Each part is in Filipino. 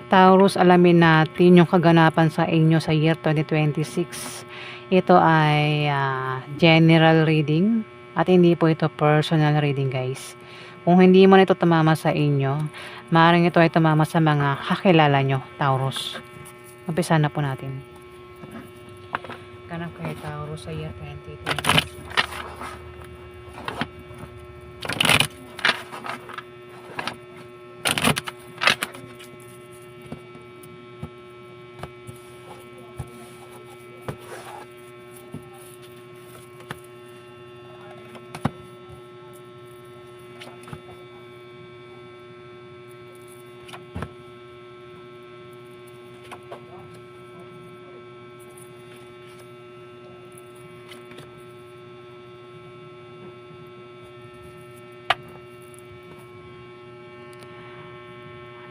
Taurus, alamin natin yung kaganapan sa inyo sa year 2026. Ito ay general reading at hindi po ito personal reading, guys. Kung hindi mo na ito tumama sa inyo, maaaring ito ay tumama sa mga kakilala nyo, Taurus. Umpisa na po natin. Ganap kay Taurus sa year 2026.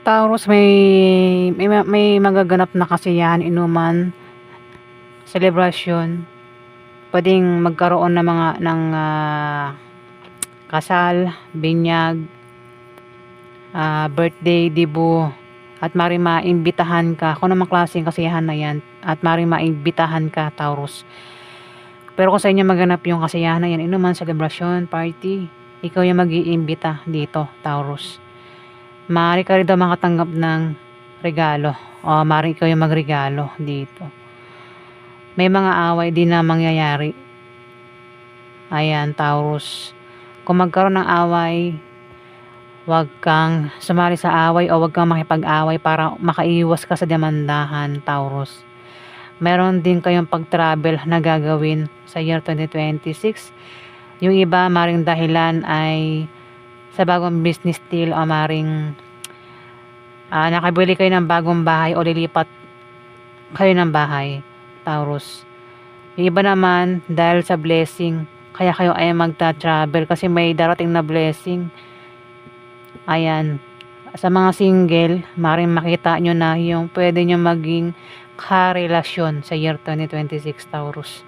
Taurus, may magaganap na kasiyahan, inuman, celebration. Pwedeng magkaroon ng kasal, binyag, birthday, dibu, at maaaring maimbitahan ka kung namang klaseng kasiyahan na yan, at maaaring maimbitahan ka, Taurus. Pero kung sa inyo maganap yung kasiyahan na yan, inuman, celebration, party, ikaw yung mag-iimbita dito, Taurus. Maaari ka rin daw makatanggap ng regalo, o maaari ikaw yung magregalo dito. May mga away din na mangyayari. Ayan, Taurus. Kung magkaroon ng away, huwag kang sumali sa away o huwag kang makipag-away para makaiwas ka sa demandahan, Taurus. Meron din kayong pag-travel na gagawin sa year 2026. Yung iba, maring dahilan ay sa bagong business deal, o maring nakabili kayo ng bagong bahay o lilipat kayo ng bahay, Taurus. Yung iba naman, dahil sa blessing, kaya kayo ay magta-travel kasi may darating na blessing. Ayan. Sa mga single, maring makita nyo na yung pwede nyo maging karelasyon sa year 2026, Taurus.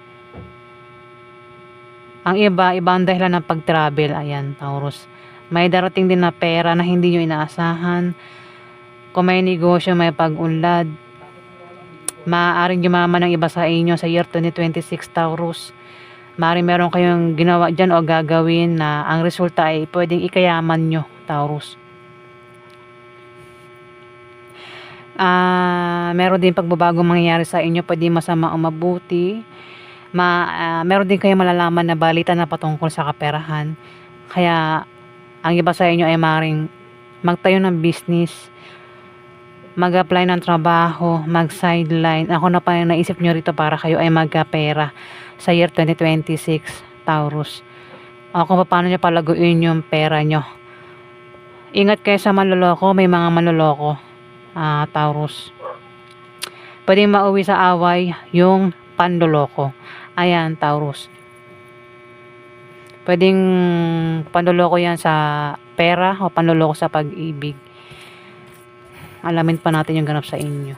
Ang iba, ibang dahilan ng pag-travel. Ayan, Taurus. May darating din na pera na hindi nyo inaasahan. Kung may negosyo, may pag-unlad. Maaaring yumaman ng iba sa inyo sa year 2026, Taurus. Maaaring meron kayong ginawa dyan o gagawin na ang resulta ay pwedeng ikayaman nyo, Taurus. Meron din pagbabagong mangyayari sa inyo, pwede masama o mabuti. Meron din kayong malalaman na balita na patungkol sa kaperahan. Kaya ang iba sa inyo ay maaaring magtayo ng business, mag-apply ng trabaho, mag-sideline. Ako na pa yung naisip nyo rito para kayo ay magkapera sa year 2026, Taurus. O kung paano nyo palaguin yung pera nyo. Ingat kayo sa manloloko, may mga manloloko, Taurus. Pwedeng mauwi sa away yung panloloko. Ayan, Taurus. Pwedeng panloloko yan sa pera o panloloko sa pag-ibig. Alamin pa natin yung ganap sa inyo.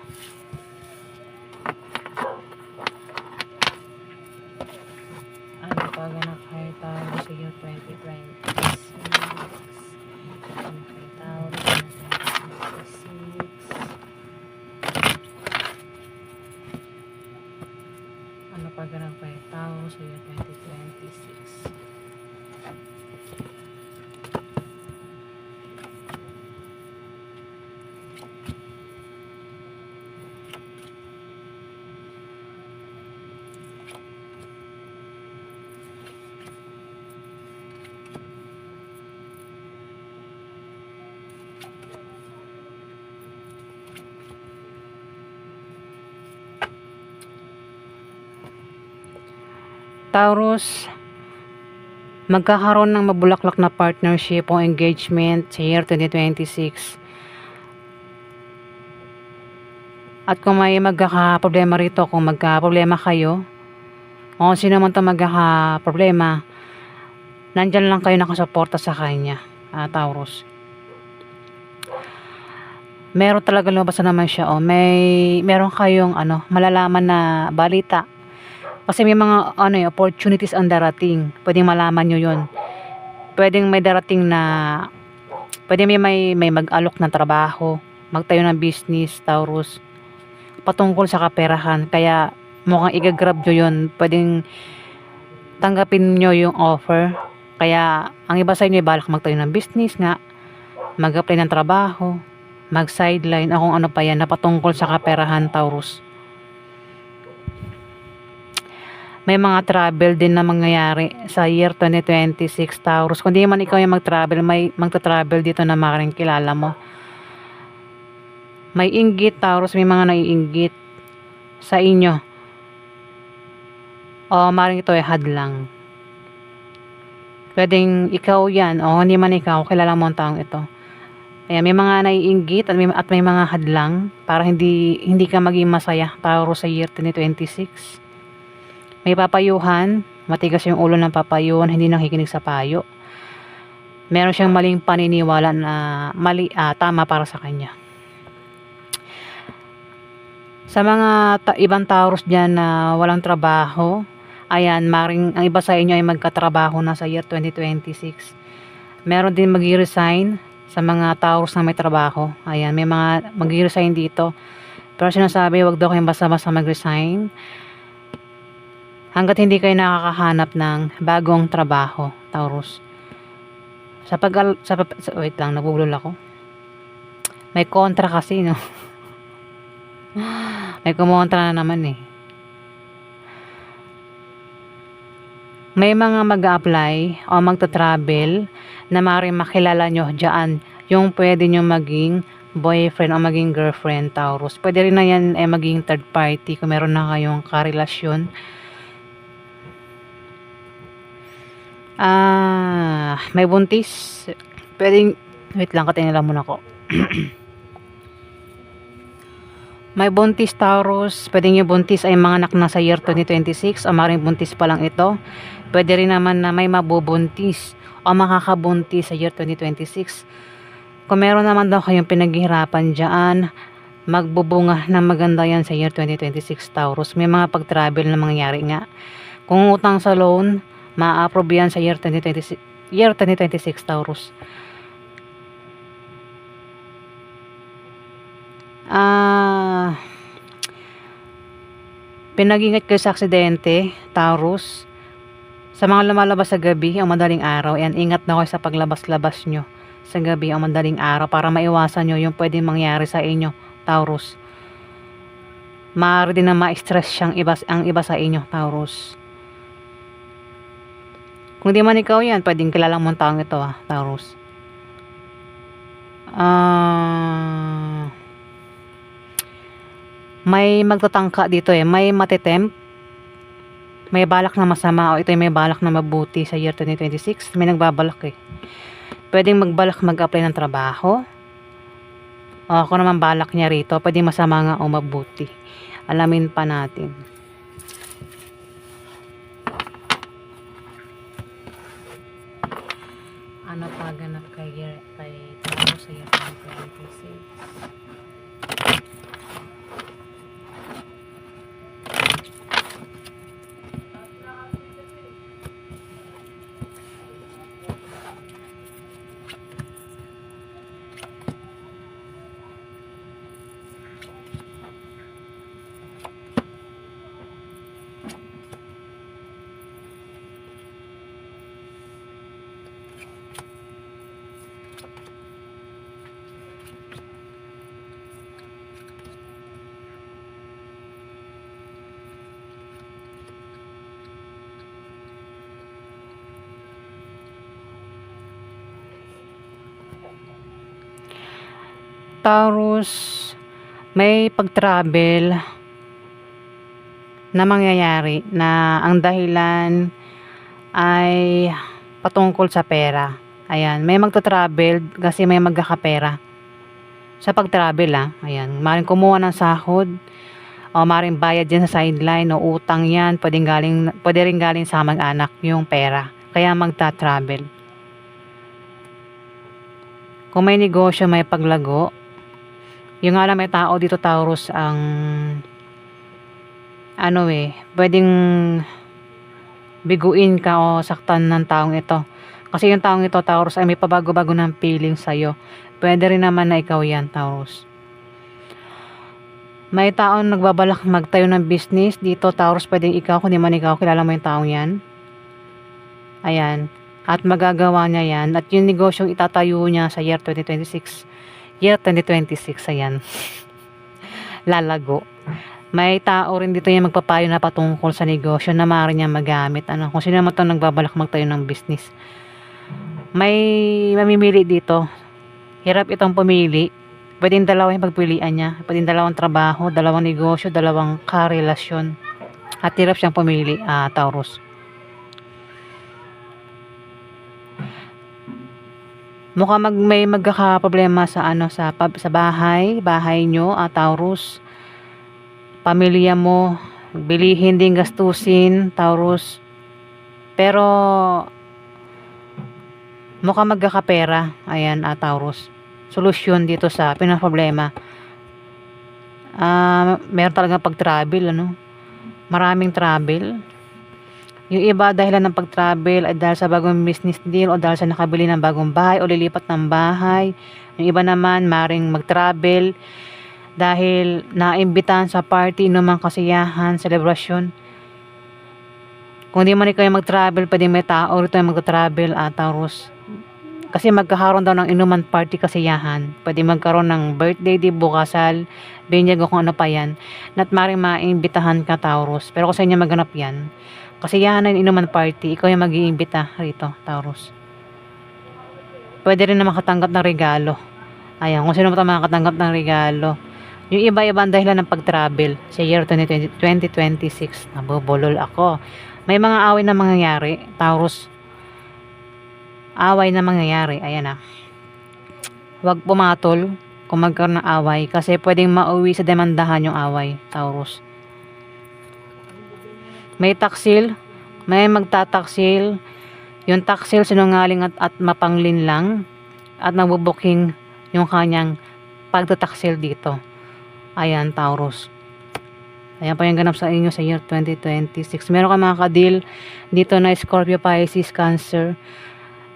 Ano pa ganap kay Taurus sa year 2026? Ano kay Taurus sa 2026? Ano pa ganap kay Taurus sa year 2026? Taurus, magkakaroon ng mabulaklak na partnership o engagement sa year 2026. At kung may magkakaproblema rito, kung magkaproblema kayo, o sino man ito magkakaproblema, nandyan lang kayo nakasuporta sa kanya, Taurus. Meron talaga lumabas na naman siya, meron kayong malalaman na balita. Kasi may mga opportunities ang darating. Pwedeng malaman nyo yun. Pwedeng may darating na, pwedeng may mag-alok ng trabaho magtayo ng business, Taurus, patungkol sa kaperahan. Kaya mukhang igagrab nyo yun. Pwedeng tanggapin nyo yung offer. Kaya ang iba sa inyo ay balak magtayo ng business nga, mag-apply ng trabaho, mag-sideline, kung ano pa yan na patungkol sa kaperahan, Taurus. May mga travel din na mangyayari sa year 2026, Taurus. Kung di man ikaw yung mag-travel, may magta-travel dito na maaaring kilala mo. May inggit, Taurus, may mga naiinggit sa inyo. O maaaring ito ay hadlang. Pwedeng ikaw yan, o hindi man ikaw, kilala mo ang taong ito. Kaya may mga naiinggit at may mga hadlang para hindi ka maging masaya, Taurus, sa year 2026. May papayuhan, matigas yung ulo ng papayuhan, hindi nakikinig sa payo. Meron siyang maling paniniwala na tama para sa kanya. Sa mga ibang Taurus dyan na walang trabaho, ayan, maring ang iba sa inyo ay magkatrabaho na sa year 2026. Meron din mag-resign sa mga Taurus na may trabaho. Ayan, may mga mag-resign dito. Pero sinasabi, wag daw kayong basta-basta mag-resign hanggat hindi kayo nakakahanap ng bagong trabaho, Taurus. Wait lang, nabubulol ako. May kontra kasi, no? May kumontra na naman eh. May mga mag-a-apply o magta-travel na maaaring makilala nyo dyan, yung pwede nyo maging boyfriend o maging girlfriend, Taurus. Pwede rin na yan ay maging third party kung meron na kayong karelasyon. May buntis. Pwedeng, wait lang, katinila muna ko. May buntis, Taurus. Pwedeng yung buntis ay mga anak na sa year 2026 o maring buntis pa lang ito. Pwede rin naman na may mabubuntis o makakabuntis sa year 2026. Kung meron naman daw kayong pinaghihirapan dyan, magbubunga na maganda yan sa year 2026, Taurus. May mga pag-travel na mangyayari nga. Kung utang sa loan, ma-approve yan sa year 2026, Taurus. Pinag-ingat kayo sa aksidente, Taurus. Sa mga lumalabas sa gabi o madaling araw, yan, ingat na kayo sa paglabas-labas nyo sa gabi o madaling araw para maiwasan nyo yung pwedeng mangyari sa inyo, Taurus. Maaari din na ma-stress ang iba sa inyo, Taurus. Kung di man ikaw yan, pwedeng kilala mo ang taong ito, Taurus. May magtatangka dito eh. May matitempt. May balak na masama o ito may balak na mabuti sa year 2026. May nagbabalak eh. Pwedeng magbalak mag-apply ng trabaho. O kung naman balak niya rito, pwedeng masama nga o mabuti. Alamin pa natin. Ano pa ganap kay Taurus sa year 2026? Taurus, may pag-travel na mangyayari na ang dahilan ay patungkol sa pera. Ayan, may magta-travel kasi may magkakapera sa pag-travel. Ayan, maring kumuha ng sahod o maring bayad dyan sa sideline o utang yan, pwede rin galing sa mag-anak yung pera. Kaya magta-travel. Kung may negosyo, may paglago, yung nga lang may tao dito, Taurus, ang pwedeng biguin ka o saktan ng taong ito. Kasi yung taong ito, Taurus, ay may pabago-bago ng feeling sa'yo. Pwede rin naman na ikaw yan, Taurus. May taong nagbabalak magtayo ng business dito, Taurus, pwedeng ikaw, kung di man ikaw, kilala mo yung taong yan. Ayan. At magagawa niya yan. At yung negosyong itatayo niya sa year 2026. Year 2026, ayan. Lalago. May tao rin dito yung magpapayo na patungkol sa negosyo na maaari niya magamit. Ano, kung sino mo itong nagbabalak magtayo ng business. May mamimili dito. Hirap itong pumili. Pwedeng dalawa yung pagpilian niya. Pwedeng dalawang trabaho, dalawang negosyo, dalawang karelasyon. At hirap siyang pumili, Taurus. Mukhang may magkakaproblema sa bahay nyo, Taurus. Pamilya mo, bilihin din gastusin, Taurus. Pero mukhang magkakapera, ayan, Taurus. Solusyon dito sa pinaproblema. Meron talaga pag-travel, ano? Maraming travel. Yung iba dahilan ng pag-travel ay dahil sa bagong business deal o dahil sa nakabili ng bagong bahay o lilipat ng bahay. Yung iba naman maring mag-travel dahil naimbitahan sa party, inuman, kasiyahan, selebrasyon. Kung di man ikaw mag-travel, pwede may tao rito yung mag-travel, Taurus. Kasi magkakaroon daw ng inuman, party, kasiyahan. Pwede magkaroon ng birthday, dibo, kasal, binyag o kung ano pa yan. At maring maimbitahan ka, Taurus. Pero kung sa inyo maganap yan, kasiyahan na inuman party, ikaw yung mag-iimbita rito, Taurus. Pwede rin na makatanggap ng regalo. Ayan, kung sino mo makatanggap ng regalo. Yung iba-iba ang dahilan ng pag-travel sa year 2026. Nabubulol ako. May mga away na mangyayari, Taurus. Away na mangyayari, ayan Huwag pumatol kung magkaroon ng away kasi pwedeng mauwi sa demandahan yung away, Taurus. May taksil, may magtataksil. Yung taksil sinungaling at mapanglin lang at nagbubuking yung kanyang pagtataksil dito. Ayan, Taurus. Ayan pa yung ganap sa inyo sa year 2026. Meron ka mga kadil dito na Scorpio, Pisces, Cancer,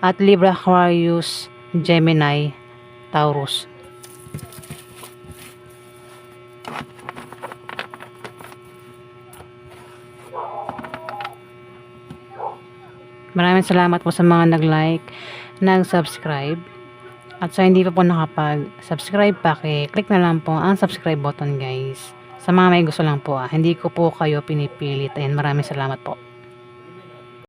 at Libra, Aquarius, Gemini, Taurus. Maraming salamat po sa mga nag-like, nag-subscribe. At sa hindi pa po nakapag-subscribe, click na lang po ang subscribe button, guys. Sa mga may gusto lang po, hindi ko po kayo pinipilit. Ayan, maraming salamat po.